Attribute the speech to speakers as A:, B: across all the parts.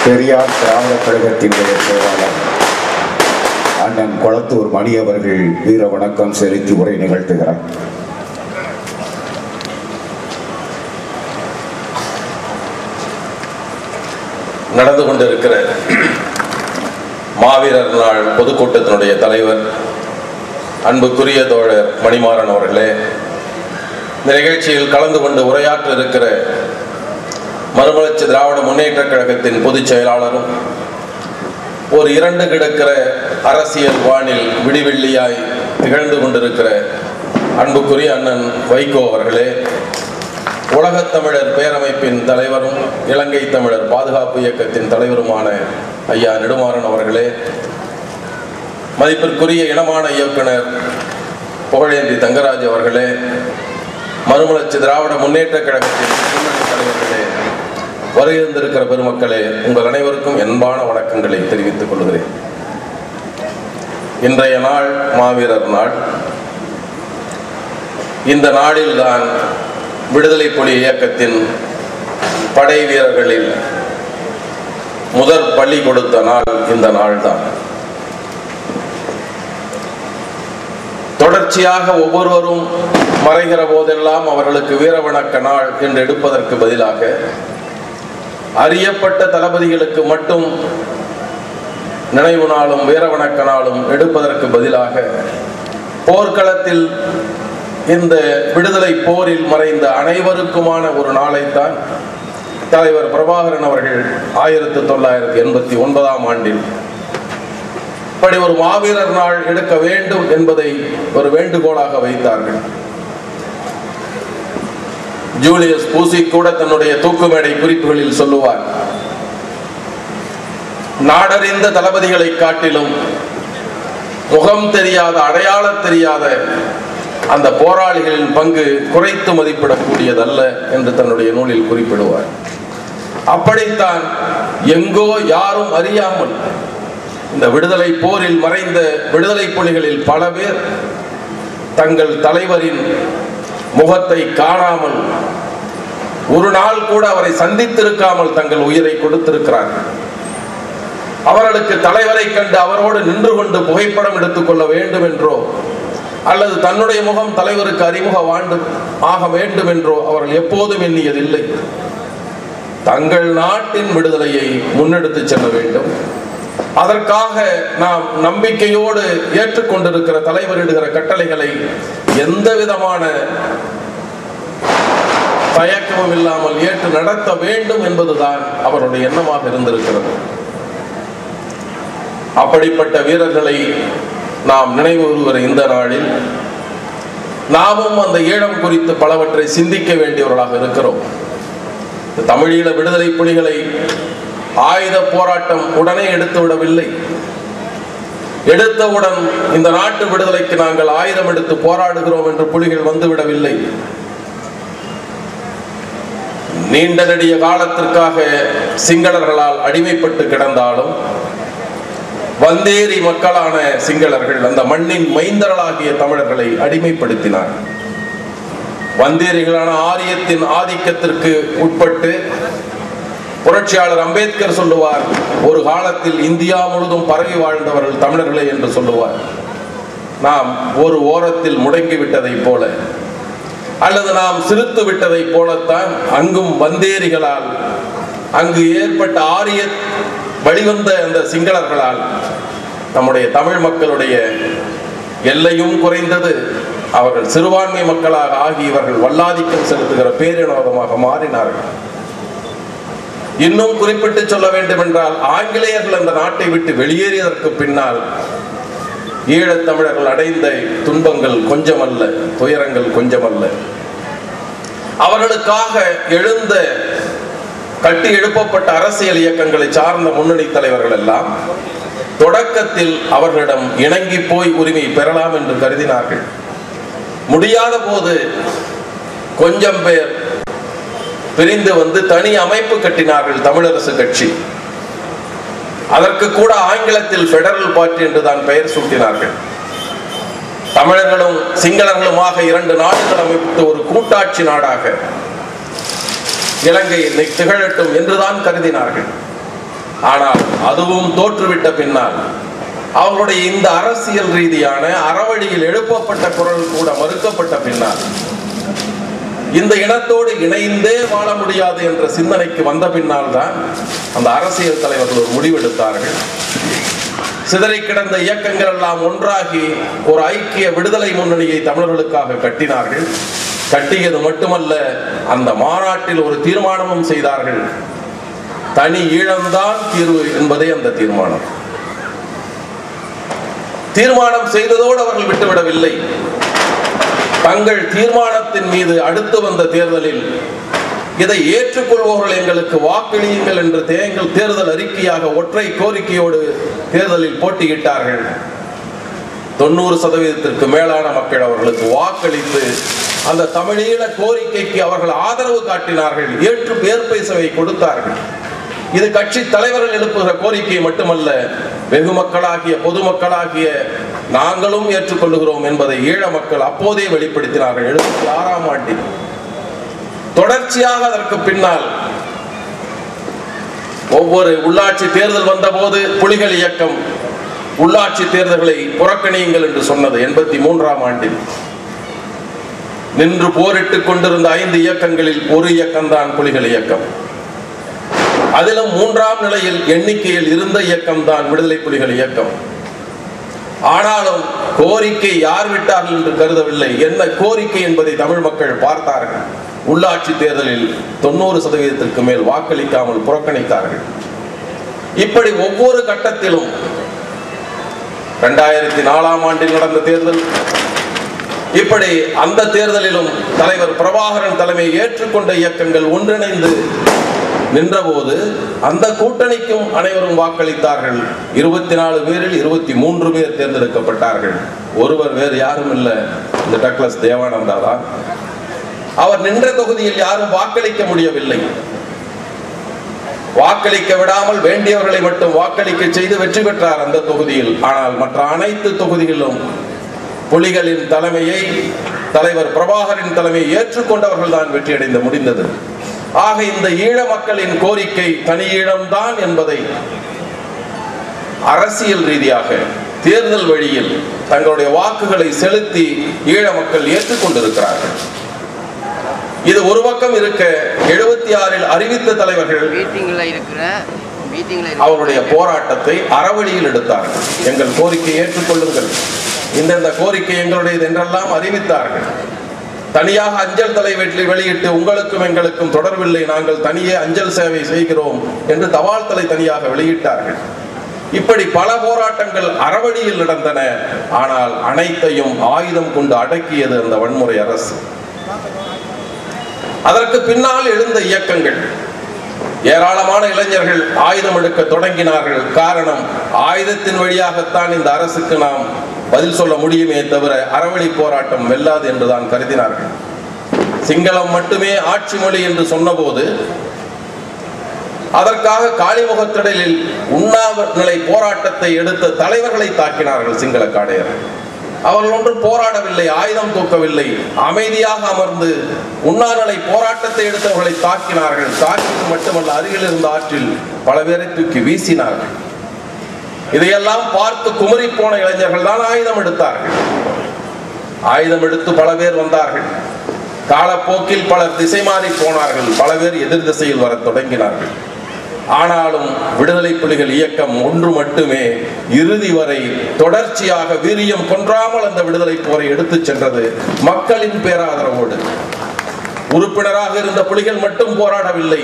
A: பெரியார் திராவிடக் கழகத்தின் செயலாளர் அண்ணன் கொளத்தூர் மணி அவர்கள் வீர வணக்கம் செலுத்தி உரை நிகழ்த்துகிறார்.
B: நடந்து கொண்டிருக்கிற மாவீரர் நாள் பொதுக்கூட்டத்தினுடைய தலைவர் அன்புக்குரிய தோழர் மணிமாறன் அவர்களே, இந்த நிகழ்ச்சியில் கலந்து கொண்டு உரையாற்ற இருக்கிற மறுமலர்ச்சி திராவிட முன்னேற்றக் கழகத்தின் பொதுச் செயலாளரும் ஒரு இரண்டு கிடக்கிற அரசியல் வானில் விடிவெள்ளியாய் திகழ்ந்து கொண்டிருக்கிற அன்புக்குரிய அண்ணன் வைகோ அவர்களே, உலகத் தமிழர் பேரமைப்பின் தலைவரும் இலங்கை தமிழர் பாதுகாப்பு இயக்கத்தின் தலைவருமான ஐயா நெடுமாறன் அவர்களே, மதிப்பிற்குரிய இனமான இயக்குனர் புகழேந்தி தங்கராஜ் அவர்களே, மறுமலர்ச்சி திராவிட முன்னேற்றக் கழகத்தின் தலைவர்களே, வருகின்றிருக்கிற பெருமக்களே, உங்கள் அனைவருக்கும் அன்பான வணக்கங்களை தெரிவித்துக் கொள்கிறேன். இன்றைய நாள் மாவீரர் நாள். இந்த நாளில்தான் விடுதலை புலி இயக்கத்தின் படை வீரர்களில் முதற் பள்ளி கொடுத்த நாள் இந்த நாள்தான். தொடர்ச்சியாக ஒவ்வொருவரும் மறைகிற போதெல்லாம் அவர்களுக்கு வீர வணக்க நாள் என்று எடுப்பதற்கு பதிலாக அறியப்பட்ட தளபதிகளுக்கு மட்டும் நினைவு நாளும் வீர வணக்க நாளும் எடுப்பதற்கு பதிலாக போர்க்களத்தில் இந்த விடுதலை போரில் மறைந்த அனைவருக்குமான ஒரு நாளைத்தான் தலைவர் பிரபாகரன் அவர்கள் 1989ஆம் ஆண்டில் இப்படி ஒரு மாவீரர் நாள் எடுக்க வேண்டும் என்பதை ஒரு வேண்டுகோளாக வைத்தார்கள். ஜூலியஸ் பூசி கூட தன்னுடைய தூக்குமேடை குறிப்புகளில் சொல்லுவார், நாடறிந்த தளபதிகளை காட்டிலும் முகம் தெரியாத அடையாளம் தெரியாத அந்த போராளிகளின் பங்கு குறைத்து மதிப்பிடக்கூடியதல்ல என்று தன்னுடைய நூலில் குறிப்பிடுவார். அப்படித்தான் எங்கோ யாரும் அறியாமல் இந்த விடுதலை போரில் மறைந்த விடுதலை புலிகளில் பல பேர் தங்கள் தலைவரின் முகத்தை காணாமல் ஒரு நாள் கூட அவரை சந்தித்திருக்காமல் தங்கள் உயிரை கொடுத்திருக்கிறார்கள். அவர்களுக்கு தலைவரை கண்டு அவரோடு நின்று கொண்டு புகைப்படம் எடுத்துக்கொள்ள வேண்டும் என்றோ அல்லது தன்னுடைய முகம் தலைவருக்கு அறிமுக ஆக வேண்டும் என்றோ அவர்கள் எப்போதும் எண்ணியதில்லை. தங்கள் நாட்டின் விடுதலையை முன்னெடுத்து செல்ல வேண்டும். அதற்காக நாம் நம்பிக்கையோடு ஏற்றுக்கொண்டிருக்கிற தலைவரிடுகிற கட்டளைகளை எந்த விதமான தயக்கமும் இல்லாமல் ஏற்று நடத்த வேண்டும் என்பதுதான் அவருடைய எண்ணமாக இருந்திருக்கிறது. அப்படிப்பட்ட வீரர்களை நாம் நினைவு கூறுகிற இந்த நாளில் நாமும் அந்த ஈழம் குறித்து பலவற்றை சிந்திக்க வேண்டியவர்களாக இருக்கிறோம். தமிழீழ விடுதலை புலிகளை ஆயுத போராட்டம் உடனே எடுத்து விடவில்லை. எடுத்தவுடன் இந்த நாட்டு விடுதலைக்கு நாங்கள் ஆயுதம் எடுத்து போராடுகிறோம் என்று புலிகள் வந்துவிடவில்லை. நீண்ட நெடிய காலத்திற்காக சிங்களர்களால் அடிமைப்பட்டு கிடந்தாலும் வந்தேரி மக்களான சிங்களர்கள் அந்த மண்ணின் மைந்தர்களாகிய தமிழர்களை அடிமைப்படுத்தினார். வந்தேரிகளான ஆரியத்தின் ஆதிக்கத்திற்கு உட்பட்டு புரட்சியாளர் அம்பேத்கர் சொல்லுவார், ஒரு காலத்தில் இந்தியா முழுதும் பரவி வாழ்ந்தவர்கள் தமிழர்களே என்று சொல்லுவார். நாம் ஒரு ஓரத்தில் முடங்கிவிட்டதை போல அல்லது நாம் சிறுத்து விட்டதை போலத்தான் அங்கும் வந்தேரிகளால் அங்கு ஏற்பட்ட ஆரிய வழிவந்த அந்த சிங்களர்களால் நம்முடைய தமிழ் மக்களுடைய எல்லையும் குறைந்தது. அவர்கள் சிறுபான்மை மக்களாக ஆகி இவர்கள் வல்லாதிக்கம் செலுத்துகிற பேரினவாதமாக மாறினார்கள். இன்னும் குறிப்பிட்டு சொல்ல வேண்டும் என்றால் ஆங்கிலேயர்கள் அந்த நாட்டை விட்டு வெளியேறியதற்கு பின்னால் ஈழத்தமிழர்கள் அடைந்த துன்பங்கள் கொஞ்சமல்ல, துயரங்கள் கொஞ்சமல்ல. அவர்களுக்காக எழுந்த கட்டி எழுப்பப்பட்ட அரசியல் இயக்கங்களை சார்ந்த முன்னணி தலைவர்கள் எல்லாம் தொடக்கத்தில் அவர்களிடம் இணங்கி போய் உரிமை பெறலாம் என்று கருதினார்கள். முடியாத போது கொஞ்சம் பேர் பிரிந்து வந்து தனி அமைப்பு கட்டினார்கள், தமிழரசு கட்சி. அதற்கு கூட ஆங்கிலத்தில் பெடரல் பார்ட்டி என்றுதான் பெயர் சூட்டினார்கள். தமிழர்களும் சிங்களர்களுமாக இரண்டு நாடுகள் அமைத்து ஒரு கூட்டாட்சி நாடாக இலங்கை திகழட்டும் என்றுதான் கருதினார்கள். ஆனால் அதுவும் தோற்றுவிட்ட பின்னால் அவர்களுடைய இந்த அரசியல் ரீதியான அறவழியில் எழுப்பப்பட்ட குரல் கூட மறுக்கப்பட்ட பின்னால் இந்த இனத்தோடு இணைந்தே வாழ முடியாது என்ற சிந்தனைக்கு வந்த பின்னால் தான் அந்த அரசியல் தலைவர்கள் ஒரு முடிவெடுத்தார்கள். சிதறி கிடந்த இயக்கங்கள் எல்லாம் ஒன்றாகி ஒரு ஐக்கிய விடுதலை முன்னணியை தமிழர்களுக்காக கட்டினார்கள். கட்டியது மட்டுமல்ல, அந்த மாநாட்டில் ஒரு தீர்மானமும் செய்தார்கள். தனி ஈழம்தான் தீர்வு என்பதே அந்த தீர்மானம். தீர்மானம் செய்ததோடு அவர்கள் விட்டுவிடவில்லை. தங்கள் தீர்மானத்தின் மீது அடுத்து வந்த தேர்தலில் இதை ஏற்றுக்கொள்பவர்கள் எங்களுக்கு வாக்களியுங்கள் என்று தேர்தல் அறிக்கையாக ஒற்றை கோரிக்கையோடு தேர்தலில் போட்டியிட்டார்கள். 90% மேலான மக்கள் அவர்களுக்கு வாக்களித்து அந்த தமிழீழ கோரிக்கைக்கு அவர்கள் ஆதரவு காட்டினார்கள். ஏற்பேசவை கொடுத்தார்கள். இது கட்சி தலைவர்கள் எழுப்புகிற கோரிக்கை மட்டுமல்ல, வெகு மக்களாகிய பொதுமக்களாகிய நாங்களும் ஏற்றுக்கொள்ளுகிறோம் என்பதை ஈழ மக்கள் அப்போதே வெளிப்படுத்தினார்கள். 76ஆம் ஆண்டில் தொடர்ச்சியாக அதற்கு பின்னால் ஒவ்வொரு உள்ளாட்சி தேர்தல் வந்த போது புலிகள் இயக்கம் உள்ளாட்சி தேர்தல்களை புறக்கணியுங்கள் என்று சொன்னது. 83ஆம் ஆண்டில் நின்று போரிட்டுக் கொண்டிருந்த 5 இயக்கங்களில் ஒரு இயக்கம்தான் புலிகள் இயக்கம். அதிலும் 3ஆம் நிலையில் எண்ணிக்கையில் இருந்த இயக்கம் தான் விடுதலை புலிகள் இயக்கம். ஆனாலும் கோரிக்கை யார் விட்டார்கள் என்று கருதவில்லை. என்ன கோரிக்கை என்பதை தமிழ் மக்கள் பார்த்தார்கள். உள்ளாட்சி தேர்தலில் 90% மேல் வாக்களிக்காமல் புறக்கணித்தார்கள். இப்படி ஒவ்வொரு கட்டத்திலும் 2004ஆம் ஆண்டில் நடந்த தேர்தல், இப்படி அந்த தேர்தலிலும் தலைவர் பிரபாகரன் தலைமையை ஏற்றுக்கொண்ட இயக்கங்கள் ஒன்றிணைந்து நின்றபோது அந்த கூட்டணிக்கும் அனைவரும் வாக்களித்தார்கள். 24 பேரில் 23 பேர் தேர்ந்தெடுக்கப்பட்டார்கள். ஒருவர் வேறு யாரும் இல்லை, இந்த டக்ளஸ் தேவானந்தா தான். அவர் நின்ற தொகுதியில் யாரும் வாக்களிக்க முடியவில்லை. வாக்களிக்க விடாமல் வேண்டியவர்களை மட்டும் வாக்களிக்க செய்து வெற்றி பெற்றார் அந்த தொகுதியில். ஆனால் மற்ற அனைத்து தொகுதிகளிலும் புலிகளின் தலைமையை, தலைவர் பிரபாகரின் தலைமையை ஏற்றுக்கொண்டவர்கள் தான் வெற்றியடைந்து முடிந்தது. ஆக இந்த ஈழ மக்களின் கோரிக்கை தனி ஈழம்தான் என்பதை அரசியல் ரீதியாக தேர்தல் வழியில் தங்களுடைய வாக்குகளை செலுத்தி ஈழ மக்கள் ஏற்றுக்கொண்டிருக்கிறார்கள். இது ஒரு பக்கம் இருக்க, 76இல் அறிவித்த தலைவர்கள் அவருடைய போராட்டத்தை அறவழியில் எடுத்தார்கள். எங்கள் கோரிக்கையை ஏற்றுக்கொள்ளுங்கள், இந்த கோரிக்கை எங்களுடையது என்றெல்லாம் அறிவித்தார்கள். தனியாக அஞ்சல் தலை வெளியிட்டு உங்களுக்கும் எங்களுக்கும் தொடர்பில்லை, நாங்கள் தனியே அஞ்சல் சேவை செய்கிறோம் என்று தபால் தலை தனியாக வெளியிட்டார்கள். இப்படி பல போராட்டங்கள் அறவழியில் நடந்தன. ஆனால் அனைத்தையும் ஆயுதம் கொண்டு அடக்கியது அந்த வன்முறை அரசு. அதற்கு பின்னால் எழுந்த இயக்கங்கள், ஏராளமான இளைஞர்கள் ஆயுதம் எடுக்க தொடங்கினார்கள். காரணம், ஆயுதத்தின் வழியாகத்தான் இந்த அரசுக்கு நாம் பதில் சொல்ல முடியுமே தவிர அறவழி போராட்டம் வெல்லாது என்றுதான் கருதினார்கள். சிங்களம் மட்டுமே ஆட்சி மொழி என்று சொன்னபோது அதற்காக காளிமுகத்திடலில் உண்ணாநிலை போராட்டத்தை எடுத்த தலைவர்களை தாக்கினார்கள் சிங்கள காடையர். அவர்கள் ஒன்றும் போராடவில்லை, ஆயுதம் தூக்கவில்லை, அமைதியாக அமர்ந்து உண்ணாநிலை போராட்டத்தை எடுத்தவர்களை தாக்கினார்கள். தாக்கியது மட்டுமல்ல, அருகில் இருந்த ஆற்றில் பல பேரை தூக்கி வீசினார்கள். இதையெல்லாம் பார்த்து குமரி போன இளைஞர்கள் தான் ஆயுதம் எடுத்தார்கள். ஆயுதம் எடுத்து பல பேர் வந்தார்கள். காலப்போக்கில் பலர் திசை மாறி போனார்கள். பல பேர் எதிர் திசையில் வர தொடங்கினார்கள். ஆனாலும் விடுதலை புலிகள் இயக்கம் ஒன்று மட்டுமே இறுதி வரை தொடர்ச்சியாக வீரியம் கொன்றாமல் அந்த விடுதலை போரை எடுத்துச் சென்றது. மக்களின் பேராதரவோடு. உறுப்பினராக இருந்த புலிகள் மட்டும் போராடவில்லை,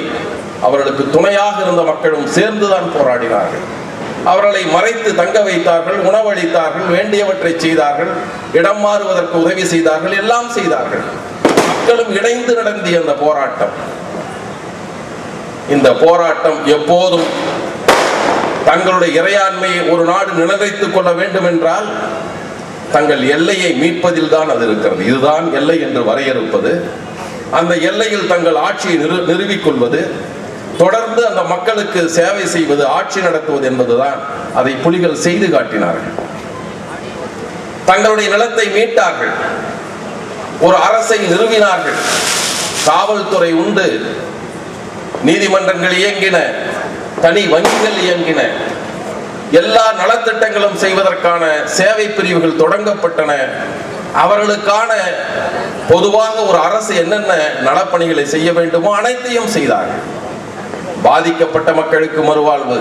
B: அவர்களுக்கு துணையாக இருந்த மக்களும் சேர்ந்துதான் போராடினார்கள். அவர்களை மறைத்து தங்க வைத்தார்கள், உணவளித்தார்கள், வேண்டியவற்றை செய்தார்கள், இடம் மாறுவதற்கு உதவி செய்தார்கள், எல்லாம் செய்தார்கள். மக்களும் இணைந்து நடந்திய அந்த போராட்டம், இந்த போராட்டம் எப்போதும் தங்களுடைய இறையாண்மையை ஒரு நாடு நிலைநிறுத்திக் கொள்ள வேண்டும் என்றால் தங்கள் எல்லையை மீட்பதில் தான் அது இருக்கிறது. இதுதான் எல்லை என்று வரையறுப்பது, அந்த எல்லையில் தங்கள் ஆட்சியை நிறுவிக்கொள்வது, தொடர்ந்து அந்த மக்களுக்கு சேவை செய்வது, ஆட்சி நடத்துவது என்பதுதான். அதை புலிகள் செய்து காட்டினார்கள். தங்களுடைய நிலத்தை மீட்டார்கள், ஒரு அரசை நிறுவினார்கள், காவல்துறை உண்டு, நீதிமன்றங்கள் இயங்கின, தனி வங்கிகள் இயங்கின, எல்லா நலத்திட்டங்களும் செய்வதற்கான சேவை பிரிவுகள் தொடங்கப்பட்டன. அவர்களுக்கான பொதுவாக ஒரு அரசு என்னென்ன நலப்பணிகளை செய்ய வேண்டுமோ அனைத்தையும் செய்தார்கள். பாதிக்கப்பட்ட மக்களுக்கு மறுவாழ்வு,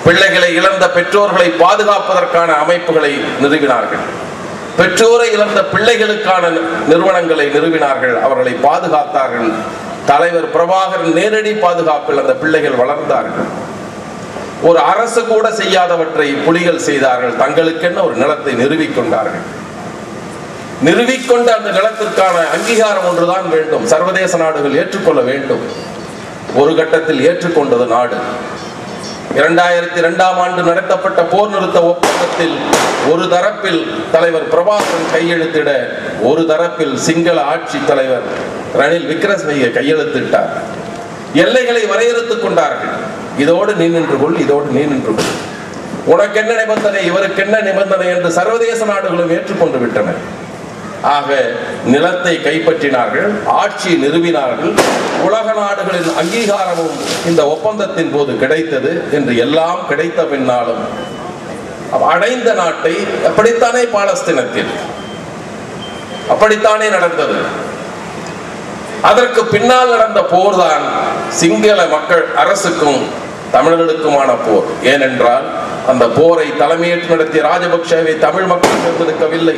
B: பிள்ளைகளை இழந்த பெற்றோர்களை பாதுகாப்பதற்கான அமைப்புகளை நிறுவினார்கள். பெற்றோரை இழந்த பிள்ளைகளுக்கான நிறுவனங்களை நிறுவினார்கள், அவர்களை பாதுகாத்தார்கள். தலைவர் பிரபாகரன் நேரடி பாதுகாப்பில் அந்த பிள்ளைகள் வளர்ந்தார்கள். ஒரு அரசு கூட செய்யாதவற்றை புலிகள் செய்தார்கள். தங்களுக்கென்ன ஒரு நிலத்தை நிறுவிக்கொண்டார்கள். நிறுவிக்கொண்ட அந்த நிலத்திற்கான அங்கீகாரம் ஒன்றுதான் வேண்டும், சர்வதேச நாடுகள் ஏற்றுக்கொள்ள வேண்டும். ஒரு கட்டத்தில் ஏற்றுக்கொண்டது நாடு. 2002ஆம் ஆண்டு நடத்தப்பட்ட போர் நிறுத்த ஒப்பந்தத்தில் ஒரு தரப்பில் தலைவர் பிரபாகரன் கையெழுத்திட, ஒரு தரப்பில் சிங்கள ஆட்சி தலைவர் ரணில் விக்ரமசிங்கே கையெழுத்திட்டார். எல்லைகளை வரையறுத்துக் கொண்டார்கள். இதோடு நீ நின்று கொள், இதோடு நீ நின்று கொள், உனக்கு என்ன நிபந்தனை, இவருக்கு என்ன நிபந்தனை என்று சர்வதேச நாடுகளும் ஏற்றுக்கொண்டு விட்டன. ஆக நிலத்தை கைப்பற்றினார்கள், ஆட்சி நிறுவினார்கள். உலக நாடுகளின் அங்கீகாரமும் இந்த ஒப்பந்தத்தின் போது கிடைத்தது. என்று எல்லாம் கிடைத்த பின்னாலும் அடைந்த நாட்டை அப்படித்தானே பாலஸ்தீனத்தில் அப்படித்தானே நடந்தது. அதற்கு பின்னால் நடந்த போர்தான் சிங்கள மக்கள் அரசுக்கும் தமிழர்களுக்குமான போர். ஏனென்றால் அந்த போரை தலைமையேற்று நடத்திய ராஜபக்சேவை தமிழ் மக்கள் தேர்ந்தெடுக்கவில்லை.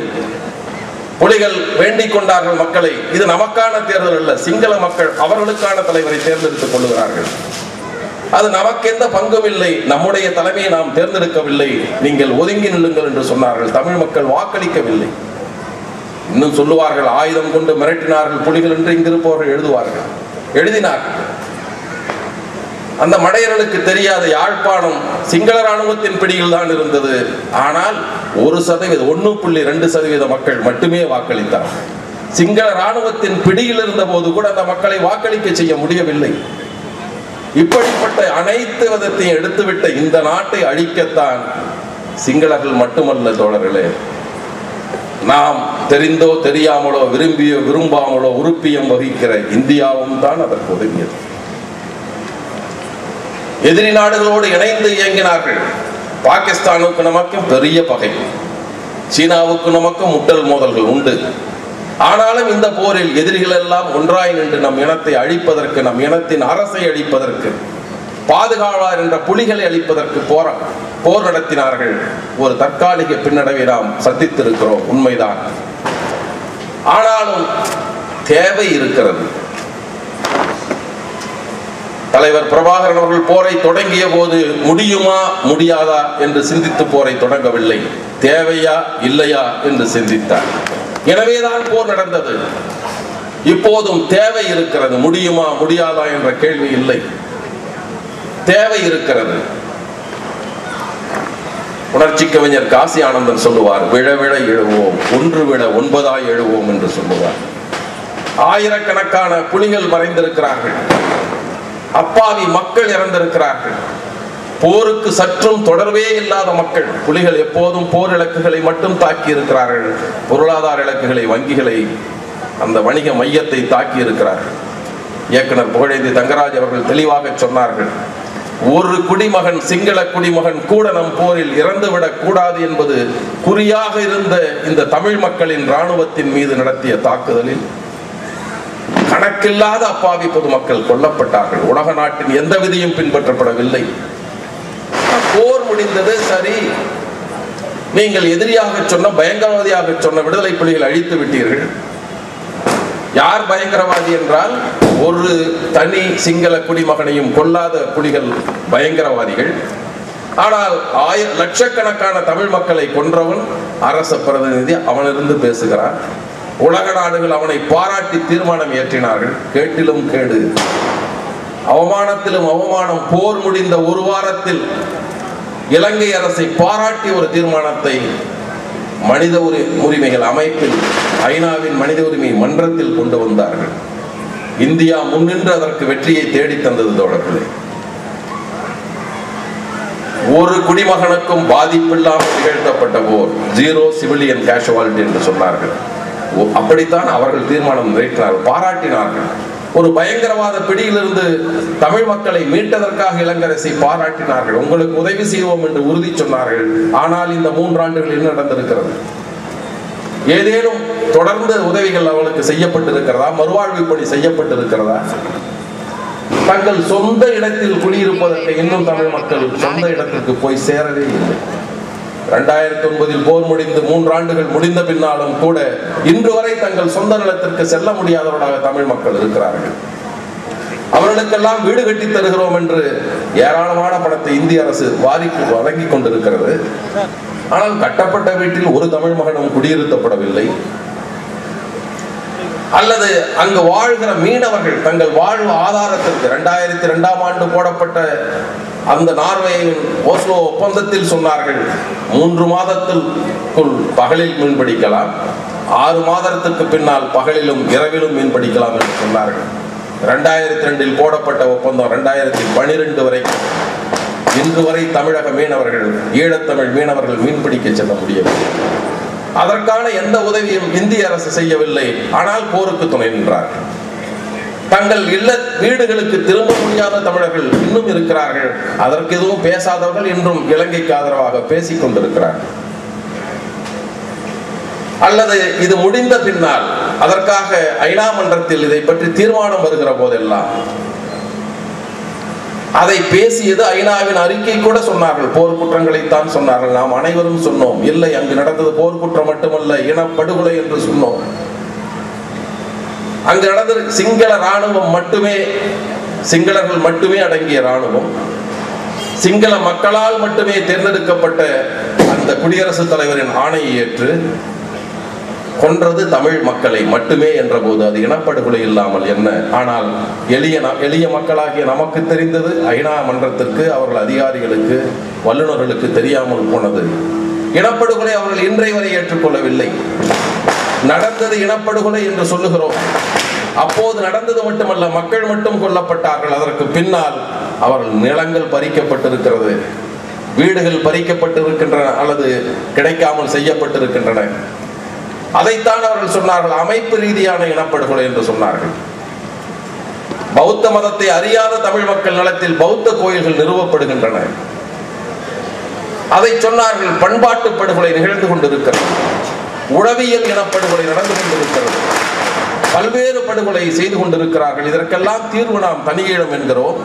B: புலிகள் வேண்டிக் கொண்டார்கள் மக்களை, இது நமக்கான தேர்தல் அல்ல, சிங்கள மக்கள் அவர்களுக்கான தலைவரை தேர்ந்தெடுத்துக் கொள்ளுகிறார்கள், அது நமக்கு எந்த பங்கும் இல்லை, நம்முடைய தலைமையை நாம் தேர்ந்தெடுக்கவில்லை, நீங்கள் ஒதுங்கி நில்லுங்கள் என்று சொன்னார்கள். தமிழ் மக்கள் வாக்களிக்கவில்லை. இன்னும் சொல்லுவார்கள், ஆயுதம் கொண்டு மிரட்டினார்கள் புலிகள் என்று இங்கிருப்பவர்கள் எழுதுவார்கள், எழுதினார்கள். அந்த மடையர்களுக்கு தெரியாத யாழ்ப்பாணம் சிங்கள ராணுவத்தின் பிடியில் தான் இருந்தது. ஆனால் 1.2% மக்கள் மட்டுமே வாக்களித்தார். சிங்கள ராணுவத்தின் பிடியில் இருந்த போது கூட அந்த மக்களை வாக்களிக்க செய்ய முடியவில்லை. இப்படிப்பட்ட அனைத்து விதத்தையும் எடுத்துவிட்ட இந்த நாட்டை அழிக்கத்தான் சிங்களர்கள் மட்டுமல்ல தோழர்களே, நாம் தெரிந்தோ தெரியாமலோ விரும்பியோ விரும்பாமலோ உறுப்பியம் வகிக்கிற இந்தியாவும் தான் அதற்கு உதவியது. எதிரி நாடுகளோடு இணைந்து இயங்கினார்கள். பாகிஸ்தானுக்கு நமக்கும் பெரிய பகை, சீனாவுக்கு நமக்கும் முட்டல் மோதல்கள் உண்டு. ஆனாலும் இந்த போரில் எதிரிகள் எல்லாம் ஒன்றாய் நின்று நம் இனத்தை அழிப்பதற்கு, நம் இனத்தின் அரசை அழிப்பதற்கு, பாதுகாவலர் என்ற புலிகளை அழிப்பதற்கு போர் நடத்தினார்கள். ஒரு தற்காலிக பின்னடைவை நாம் சந்தித்திருக்கிறோம், உண்மைதான். ஆனாலும் தேவை இருக்கிறது. தலைவர் பிரபாகரன் அவர்கள் போரை தொடங்கிய போது முடியுமா முடியாதா என்று சிந்தித்து போரை தொடங்கவில்லை, தேவையா இல்லையா என்று சிந்தித்தார். எனவேதான் போர் நடந்தது. இப்போதும் தேவை இருக்கிறது, முடியுமா முடியாதா என்ற கேள்வி இல்லை, தேவை இருக்கிறது. உணர்ச்சி கவிஞர் காசி ஆனந்தன் சொல்லுவார், விழ விழ எழுவோம், ஒன்று விழ 9 எழுவோம் என்று சொல்லுவார். ஆயிரக்கணக்கான புலிகள் மறைந்திருக்கிறார்கள், அப்பாவி மக்கள் இறந்திருக்கிறார்கள், போருக்கு சற்றும் தொடர்பே இல்லாத மக்கள். புலிகள் எப்போதும் போர் இலக்குகளை மட்டும் தாக்கி இருக்கிறார்கள், பொருளாதார இலக்குகளை, வங்கிகளை, அந்த வணிக மையத்தை தாக்கி இருக்கிறார்கள். இயக்குனர் புகழேந்தி தங்கராஜ் அவர்கள் தெளிவாக சொன்னார்கள், ஒரு குடிமகன், சிங்கள குடிமகன் கூட நம் போரில் இறந்துவிடக் கூடாது என்பது குறியாக இருந்த இந்த தமிழ் மக்களின் இராணுவத்தின் மீது நடத்திய தாக்குதலில் கணக்கில்லாத அப்பாவி பொதுமக்கள் கொல்லப்பட்டார்கள். உலக நாட்டின் எந்த விதியும் பின்பற்றப்படவில்லை. போர் முடிந்தது, சரி, நீங்கள் எதிரியாக சொன்ன, பயங்கரவாதியாக சொன்ன விடுதலை புலிகள் அழித்து விட்டீர்கள். யார் பயங்கரவாதி என்றால் ஒரு தனி சிங்கள குடிமகனையும் கொல்லாத புலிகள் பயங்கரவாதிகள். ஆனால் லட்சக்கணக்கான தமிழ் மக்களை கொன்றவன் அரச பிரதிநிதி, அவனிருந்து பேசுகிறான். உலக நாடுகள் அவனை பாராட்டி தீர்மானம் இயற்றினார்கள். கேட்டிலும் கேடு, அவமானத்திலும் அவமானம். போர் முடிந்த ஒரு வாரத்தில் இலங்கை அரசை பாராட்டி ஒரு தீர்மானத்தை மனித உரிமைகள் அமைப்பில், ஐநாவின் மனித உரிமை மன்றத்தில் கொண்டு வந்தார்கள். இந்தியா முன்னின்று அதற்கு வெற்றியை தேடி தந்தது தோழர்களே. ஒரு குடிமகனுக்கும் பாதிப்பில்லாமல் நிகழ்த்தப்பட்ட போர், 0 சிவிலியன் கேஷுவாலிட்டி என்று சொன்னார்கள். அப்படித்தான் அவர்கள் தீர்மானம் நிறைவேற்றினார்கள், பாராட்டினார்கள். ஒரு பயங்கரவாத பிடியிலிருந்து தமிழ் மக்களை மீட்டதற்காக இளங்கரசி பாராட்டினார்கள். உங்களுக்கு உதவி செய்வோம் என்று உறுதி சொன்னார்கள். ஆனால் இந்த 3 ஆண்டுகள் என்ன நடந்திருக்கிறது? ஏதேனும் தொடர்ந்து உதவிகள் அவளுக்கு செய்யப்பட்டிருக்கிறதா? மறுவாழ்வு பணி செய்யப்பட்டிருக்கிறதா? தங்கள் சொந்த இடத்தில் குடியிருப்பதற்கு இன்னும் தமிழ் மக்கள் சொந்த இடத்திற்கு போய் சேரவே இல்லை. 2009 போர் முடிந்து 3 ஆண்டுகள் முடிந்த பின்னாலும் கூட இன்று வரை தங்கள் சொந்த நிலத்திற்கு செல்ல முடியாதவர்களாக தமிழ் மக்கள் இருக்கிறார்கள். அவர்களுக்கெல்லாம் வீடு கட்டி தருகிறோம் என்று ஏராளமான பணத்தை இந்திய அரசு வாரிக்கு வழங்கி கொண்டிருக்கிறது. ஆனால் கட்டப்பட்ட வீட்டில் ஒரு தமிழ் மகனும் குடியிருத்தப்படவில்லை. அல்லது அங்கு வாழ்கிற மீனவர்கள் தங்கள் வாழ்வு ஆதாரத்திற்கு 2002ஆம் ஆண்டு போடப்பட்ட அந்த நார்வேயின் ஓஸ்லோ ஒப்பந்தத்தில் சொன்னார்கள் 3 மாதத்திற்குள் பகலில் மீன்பிடிக்கலாம், 6 மாதத்துக்கு பின்னால் பகலிலும் இரவிலும் மீன்பிடிக்கலாம் என்று சொன்னார்கள். 2002 போடப்பட்ட ஒப்பந்தம் 2012 வரை இன்று வரை தமிழக மீனவர்கள், ஈழத்தமிழ் மீனவர்கள் மீன்பிடிக்க செல்ல முடியவில்லை. அதற்கான எந்த உதவியும் இந்திய அரசு செய்யவில்லை. ஆனால் போருக்கு துணை நின்றார்கள். தங்கள் இல்ல வீடுகளுக்கு திரும்ப முடியாத தமிழர்கள் இன்னும் இருக்கிறார்கள். அதற்கு எதுவும் பேசாதவர்கள் இன்றும் இலங்கைக்கு ஆதரவாக பேசிக் கொண்டிருக்கிறார்கள். அல்லது இது முடிந்த பின்னால் அதற்காக ஐநா மன்றத்தில் இதை பற்றி தீர்மானம் வருகிற போதெல்லாம் அதை பேசியது ஐநாவின் அறிக்கை கூட சொன்னார்கள். போர் குற்றங்களைத்தான் சொன்னார்கள். நாம் அனைவரும் சொன்னோம், இல்லை அங்கு நடந்தது போர் குற்றம் மட்டுமல்ல, இனப்படுகொலை என்று சொன்னோம். அங்கு நடந்தது சிங்கள ராணுவம் மட்டுமே, சிங்களர்கள் மட்டுமே அடங்கிய ராணுவம், சிங்கள மக்களால் மட்டுமே தேர்ந்தெடுக்கப்பட்ட அந்த குடியரசுத் தலைவரின் ஆணையை ஏற்று கொன்றது தமிழ் மக்களை மட்டுமே என்ற போது அது இனப்படுகொலை இல்லாமல் என்ன? ஆனால் எளிய மக்களாகிய நமக்கு தெரிந்தது ஐநா மன்றத்திற்கு, அவர்கள் அதிகாரிகளுக்கு, வல்லுநர்களுக்கு தெரியாமல் போனது. இனப்படுகொலை அவர்கள் இன்றை வரை ஏற்றுக்கொள்ளவில்லை. நடந்தது இனப்படுகொலை என்று சொல்லுகிறோம். அப்போது நடந்தது மட்டுமல்ல, மக்கள் மட்டும் கொல்லப்பட்டார்கள். அதற்கு பின்னால் அவர்கள் நிலங்கள் பறிக்கப்பட்டிருக்கிறது, வீடுகள் பறிக்கப்பட்டிருக்கின்றன அல்லது கிடைக்காமல் செய்யப்பட்டிருக்கின்றன. அதைத்தான் அவர்கள் சொன்னார்கள், அமைப்பு ரீதியான இனப்படுகொலை என்று சொன்னார்கள். பௌத்த மதத்தை அறியாத தமிழ் மக்கள் நலத்தில் பௌத்த கோயில்கள் நிறுவப்படுகின்றன. அதை சொன்னார்கள். பண்பாட்டு படுகொலை நிகழ்ந்து கொண்டிருக்கிறது, உளவியல் இனப்படுகொலை நடந்து கொண்டிருக்கிறது, பல்வேறு படுகொலை செய்து கொண்டிருக்கிறார்கள். இதற்கெல்லாம் தீர்வு நாம் தனியீழம் என்கிறோம்.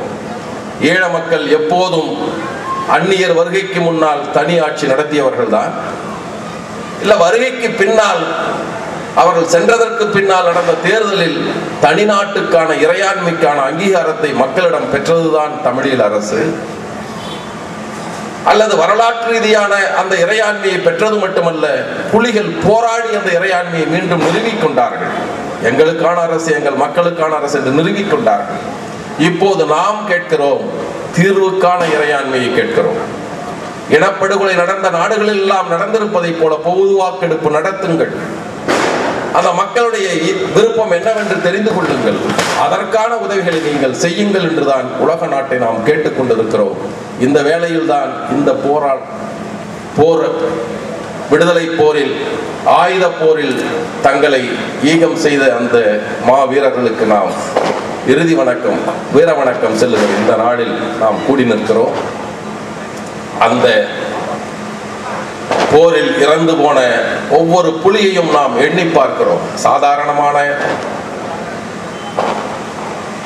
B: ஈழ மக்கள் எப்போதும் அந்நியர் வருகைக்கு முன்னால் தனி ஆட்சி நடத்தியவர்கள் தான். இல்ல வருகைக்கு பின்னால் அவர்கள் சென்றதற்கு பின்னால் நடந்த தேர்தலில் தனி நாட்டுக்கான இறையாண்மைக்கான அங்கீகாரத்தை மக்களிடம் பெற்றதுதான் தமிழீழ அரசு. அல்லது வரலாற்று ரீதியான அந்த இறையாண்மையை பெற்றது மட்டுமல்ல, புலிகள் போராடி அந்த இறையாண்மையை மீண்டும் நிறுவிக் கொண்டார்கள். எங்களுக்கான அரசு, எங்கள் மக்களுக்கான அரசு என்று நிறுவிக் கொண்டார்கள். இப்போது நாம் கேட்கிறோம், தீர்வுக்கான இறையாண்மையை கேட்கிறோம். இனப்படுகொலை நடந்த நாடுகளில் எல்லாம் நடந்திருப்பதை போல பொது வாக்கெடுப்பு நடத்துங்கள். அந்த மக்களுடைய விருப்பம் என்னவென்று தெரிந்து கொள்ளுங்கள். அதற்கான உதவிகளை நீங்கள் செய்யுங்கள் என்றுதான் உலக நாட்டை நாம் கேட்டுக்கொண்டிருக்கிறோம். இந்த வேளையில் தான் இந்த போர் விடுதலை போரில், ஆயுத போரில் தங்களை ஈகம் செய்த அந்த மாவீரர்களுக்கு நாம் இறுதி வணக்கம், வீர வணக்கம் செல்லுகிற இந்த நாளில் நாம் கூடி நிற்கிறோம். அந்த போரில் இறந்து போன ஒவ்வொரு புலியையும் நாம் எண்ணி பார்க்கிறோம். சாதாரணமான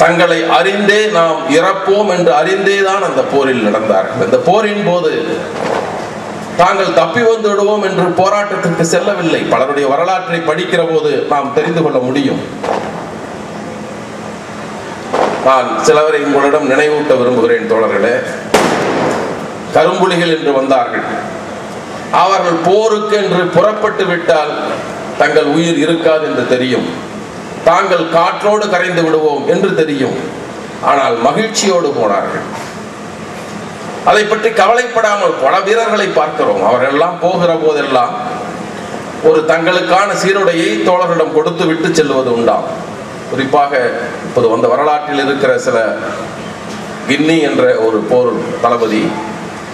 B: தங்களை அறிந்தே நாம் இறப்போம் என்று அறிந்தேதான் அந்த போரில் நடந்தார்கள். இந்த போரின் போது தாங்கள் தப்பி வந்து விடுவோம் என்று போராட்டத்திற்கு செல்லவில்லை. பலருடைய வரலாற்றை படிக்கிற போது நாம் தெரிந்து கொள்ள முடியும். நான் சிலவரை உங்களிடம் நினைவூட்ட விரும்புகிறேன் தோழர்களே. கரும்புலிகள் என்று வந்தார்கள். அவர்கள் போருக்கு என்று புறப்பட்டு விட்டால் தங்கள் உயிர் இருக்காது என்று தெரியும். தாங்கள் காற்றோடு கரைந்து விடுவோம் என்று தெரியும். ஆனால் மகிழ்ச்சியோடு போனார்கள். அதை பற்றி கவலைப்படாமல் பல வீரர்களை பார்க்கிறோம். அவரெல்லாம் போகிற போதெல்லாம் ஒரு தங்களுக்கான சீருடையை தோழர்களிடம் கொடுத்து விட்டு செல்வது உண்டாம். குறிப்பாக இப்போது வந்த வரலாற்றில் இருக்கிற சில கின்னி என்ற ஒரு போர் தளபதி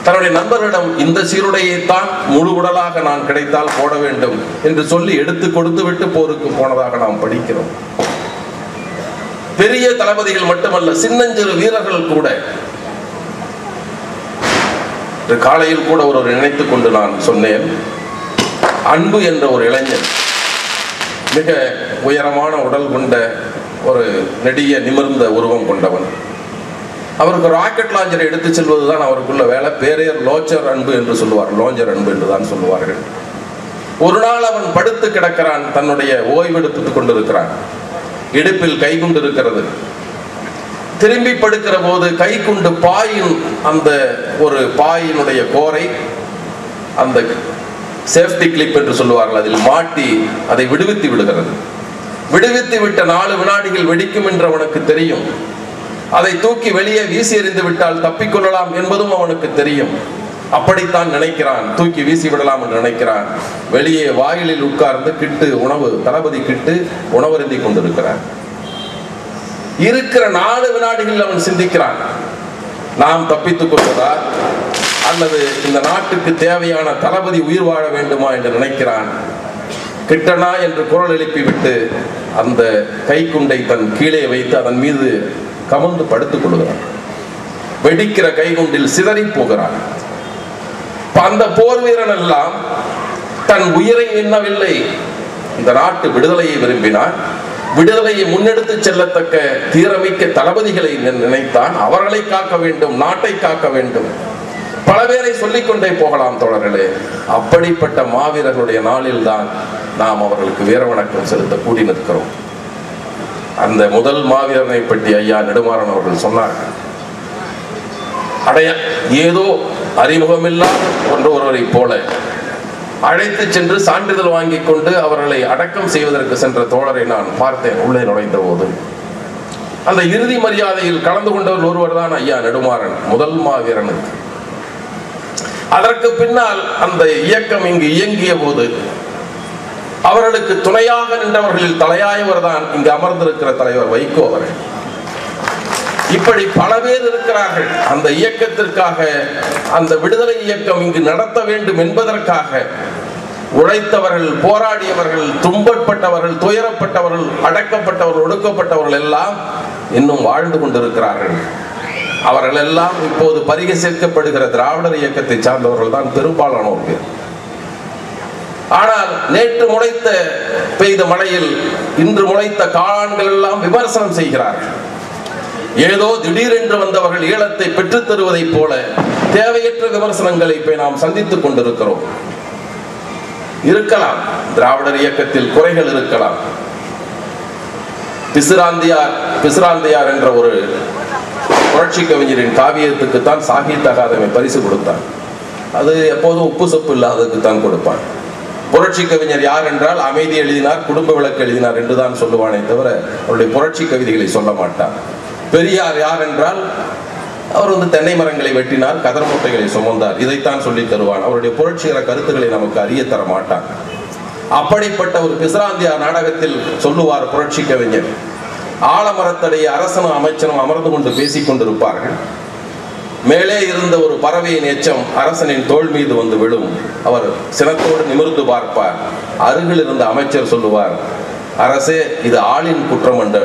B: தன்னுடைய நண்பர்களிடம் இந்த சீருடையை தான் முழு உடலாக நான் கிடைத்தால் போட வேண்டும் என்று சொல்லி எடுத்து கொடுத்து விட்டு போருக்கு போனதாக நாம் படிக்கிறோம். பெரிய தளபதிகள் மட்டுமல்ல, சின்னஞ்சிறு வீரர்கள் கூட. காலையில் கூட ஒரு நினைத்துக் கொண்டு நான் சொன்னேன், அன்பு என்ற ஒரு இளைஞன், மிக உயரமான உடல் கொண்ட ஒரு நெடிய நிமிர்ந்த உருவம் கொண்டவன். அவருக்கு ராக்கெட் லாஞ்சரை எடுத்து செல்வதுதான் அவருக்குள்ள வேலை. பேரையர் லோஞ்சர் அன்பு என்று சொல்லுவார், லோஞ்சர் அன்பு என்றுதான் சொல்லுவார்கள். ஒரு நாள் அவன் படுத்து கிடக்கிறான், தன்னுடைய ஓய்வெடுத்துக் கொண்டிருக்கிறான். இடுப்பில் கைகுண்டு இருக்கிறது. திரும்பி படுக்கிற போது கைக்குண்டு பாயின் அந்த ஒரு பாயினுடைய கோரை, அந்த சேஃப்டி கிளிப் என்று சொல்லுவார்கள், அதில் மாட்டி அதை விடுவித்து விடுகிறது. விடுவித்து விட்ட 4 வினாடிகள் வெடிக்கும் என்று அவனுக்கு தெரியும். அதை தூக்கி வெளியே வீசி எறிந்து விட்டால் தப்பிக்கொள்ளலாம் என்பதும் அவனுக்கு தெரியும். அப்படித்தான் நினைக்கிறான், தூக்கி வீசி விடலாம் என்று நினைக்கிறான். வெளியே வாயிலில் உட்கார்ந்து கிட்டு உணவு, தளபதி கிட்டு உணவருந்தி கொண்டிருக்கிறான். இருக்கிற 4 வினாடிகள் அவன் சிந்திக்கிறான், நாம் தப்பித்துக் கொள்வதா அல்லது இந்த நாட்டுக்கு தேவையான தளபதி உயிர் வாழ வேண்டுமா என்று நினைக்கிறான். கிட்டனா என்று குரல் எழுப்பிவிட்டு அந்த கைக்குண்டை தன் கீழே வைத்து அதன் மீது கமந்து படுத்துக் கொள்கிறான். வெடிக்கிற கைகுண்டில் சிதறி போகிறான். அந்த போர் வீரன் எல்லாம் தன் உயிரை எண்ணவில்லை, இந்த நாட்டு விடுதலையை விரும்பினான். விடுதலையை முன்னெடுத்து செல்லத்தக்க தீரமிக்க தளபதிகளை நினைத்தான். அவர்களை காக்க வேண்டும், நாட்டை காக்க வேண்டும். பல பேரை சொல்லிக்கொண்டே போகலாம் தோழர்களே. அப்படிப்பட்ட மாவீரர்களுடைய நாளில் தான் நாம் அவர்களுக்கு வீர வணக்கம் செலுத்த கூடி நிற்கிறோம். அந்த முதல் மாவீரனை பற்றி ஐயா நெடுமாறன் அவர்கள் சொன்னார்கள். ஏதோ அறிமுகமில்லாத ஒருவரை போல அழைத்து சென்று சான்றிதழ் வாங்கி கொண்டு அவர்களை அடக்கம் செய்வதற்கு சென்ற தோழரை நான் பார்த்தேன் உள்ளே நுழைந்த போது. அந்த இறுதி மரியாதையில் கலந்து கொண்டவர் ஒருவர் தான் ஐயா நெடுமாறன், முதல் மாவீரனுக்கு. அதற்கு பின்னால் அந்த இயக்கம் இங்கு இயங்கிய போது அவர்களுக்கு துணையாக நின்றவர்களில் தலையாயவர் தான் இங்கு அமர்ந்திருக்கிற தலைவர் வைகோ அவர்கள். இப்படி பல பேர் இருக்கிறார்கள். அந்த இயக்கத்திற்காக, அந்த விடுதலை இயக்கம் இங்கு நடத்த வேண்டும் என்பதற்காக உழைத்தவர்கள், போராடியவர்கள், துன்பப்பட்டவர்கள், துயரப்பட்டவர்கள், அடக்கப்பட்டவர்கள், ஒடுக்கப்பட்டவர்கள் எல்லாம் இன்னும் வாழ்ந்து கொண்டிருக்கிறார்கள். அவர்கள் எல்லாம் இப்போது பரிகசிக்கப்படுகிற திராவிடர் இயக்கத்தை சார்ந்தவர்கள் தான் பெரும்பாலானோர்கள். ஆனால் நேற்று பெய்த மழையில் இன்று முளைத்த காளான்கள் எல்லாம் விமர்சனம் செய்கிறார்கள். ஏதோ திடீரென்று வந்தவர்கள் ஈழத்தை பெற்றுத் தருவதைப் போல தேவையற்ற விமர்சனங்களை இப்ப நாம் சந்தித்துக் கொண்டிருக்கிறோம். இருக்கலாம், திராவிடர் இயக்கத்தில் குறைகள் இருக்கலாம். பிசிராந்தியார் என்ற ஒரு புரட்சி கவிஞரின் காவியத்துக்கு தான் சாகித்ய அகாதமி பரிசு கொடுத்தார். அது எப்போதும் உப்பு சொப்பு இல்லாததுக்கு தான் கொடுப்பார். புரட்சி கவிஞர் யார் என்றால் அமைதி எழுதினார், குடும்ப விளக்கு எழுதினார் என்றுதான் சொல்லுவானே தவிர அவருடைய புரட்சி கவிதைகளை சொல்ல மாட்டார். பெரியார் யார் என்றால் அவர் தென்னை மரங்களை வெட்டினார், கதர் மூட்டைகளை சுமந்தார், இதைத்தான் சொல்லி தருவான். அவருடைய புரட்சிகர கருத்துக்களை நமக்கு அறிய தர மாட்டார். அப்படிப்பட்ட ஒரு பிசிராந்தியார் நாடகத்தில் சொல்லுவார் புரட்சி கவிஞர், ஆலமரத்தடைய அரசனும் அமைச்சனும் அமர்ந்து கொண்டு பேசிக் கொண்டிருப்பார்கள். மேலே இருந்த ஒரு பறவையின் எச்சம் அரசனின் தோள் மீது வந்து விழும். அவர் சினத்தோடு நிமிர்ந்து பார்ப்பார். அருகில் இருந்த அமைச்சர் சொல்லுவார், அரசே, இது ஆளின் குற்றம் என்று,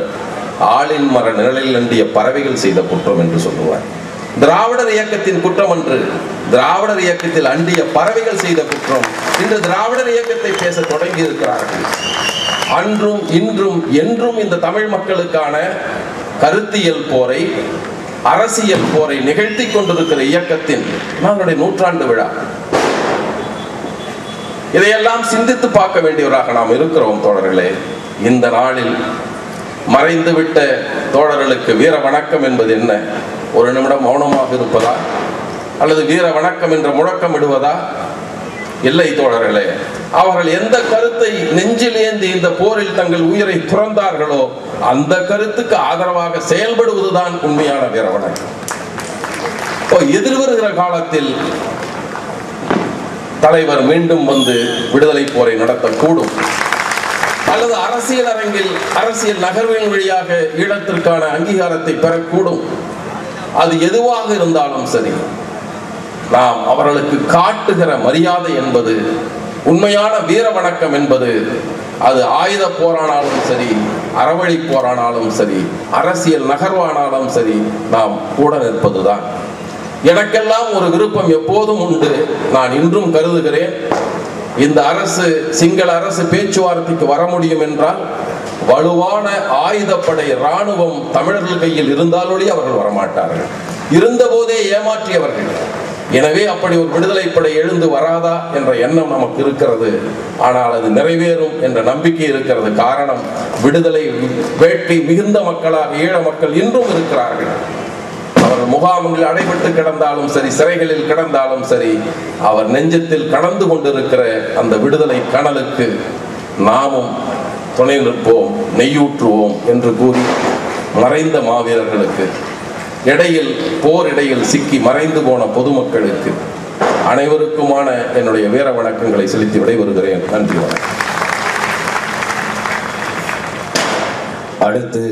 B: ஆளின் மர நிழலில் அண்டிய பறவைகள் செய்த குற்றம் என்று சொல்லுவார். திராவிடர் இயக்கத்தின் குற்றம் என்று, திராவிடர் இயக்கத்தில் அண்டிய பறவைகள் செய்த குற்றம். இன்று திராவிடர் இயக்கத்தை பேச தொடங்கி இருக்கிறார்கள். அன்றும் இன்றும் என்றும் இந்த தமிழ் மக்களுக்கான கருத்தியல் போரை, அரசியல் போரை நிகழ்த்தி கொண்டிருக்கிற இயக்கத்தின் நாங்களுடைய 100ஆண்டு விழா. இதையெல்லாம் சிந்தித்து பார்க்க வேண்டியவராக நாம் இருக்கிறோம் தோழர்களே. இந்த நாளில் மறைந்துவிட்ட தோழர்களுக்கு வீர வணக்கம் என்பது என்ன? ஒரு நிமிடம் மௌனமாக இருப்பதா அல்லது வீர வணக்கம் என்ற முழக்கம் இடுவதா? இல்லை தோழர்களே. அவர்கள் எந்த கருத்தை நெஞ்சில் ஏந்தி இந்த போரில் தங்கள் உயிரை துறந்தார்களோ அந்த கருத்துக்கு ஆதரவாக செயல்படுவதுதான் உண்மையான வீர வணக்கம். எதிர்வருகிற காலத்தில் தலைவர் மீண்டும் வந்து விடுதலை போரை நடத்தக்கூடும், அல்லது அரசியல் அரங்கில் அரசியல் நகர்வின் வழியாக ஈழத்திற்கான அங்கீகாரத்தை பெறக்கூடும். அது எதுவாக இருந்தாலும் சரி, நாம் அவர்களுக்கு காட்டுகிற மரியாதை என்பது, உண்மையான வீர வணக்கம் என்பது, அது ஆயுத போரானாலும் சரி, அறவழி போரானாலும் சரி, அரசியல் நகர்வானாலும் சரி, நாம் கூட நிற்பதுதான். எனக்கெல்லாம் ஒரு விருப்பம் எப்போதும் உண்டு. நான் இன்றும் கருதுகிறேன், இந்த அரசு, சிங்கள அரசு பேச்சுவார்த்தைக்கு வர முடியும் என்றால் வலுவான ஆயுதப்படை இராணுவம் தமிழர்கள் கையில் இருந்தாலொழி அவர்கள் வரமாட்டார்கள். இருந்த போதே ஏமாற்றியவர்கள். எனவே அப்படி ஒரு விடுதலை படை எழுந்து வராதா என்ற எண்ணம் நமக்கு இருக்கிறது. ஆனால் அது நிறைவேறும் என்ற நம்பிக்கை இருக்கிறது. காரணம், விடுதலை வேட்கை மிகுந்த மக்களாக ஈழ மக்கள் இன்றும் இருக்கிறார்கள். அவர்கள் முகாம்களில் அடைபட்டு கிடந்தாலும் சரி, சிறைகளில் கிடந்தாலும் சரி, அவர் நெஞ்சத்தில் கடந்து கொண்டிருக்கிற அந்த விடுதலை கனலுக்கு நாமும் துணை நிற்போம், நெய்யூற்றுவோம் என்று கூறி, மறைந்த மாவீரர்களுக்கு, இடையில் போர் இடையில் சிக்கி மறைந்து போன பொதுமக்களுக்கு அனைவருக்குமான என்னுடைய வீர வணக்கங்களை செலுத்தி விடைபெறுகிறேன். நன்றி.
A: அடுத்து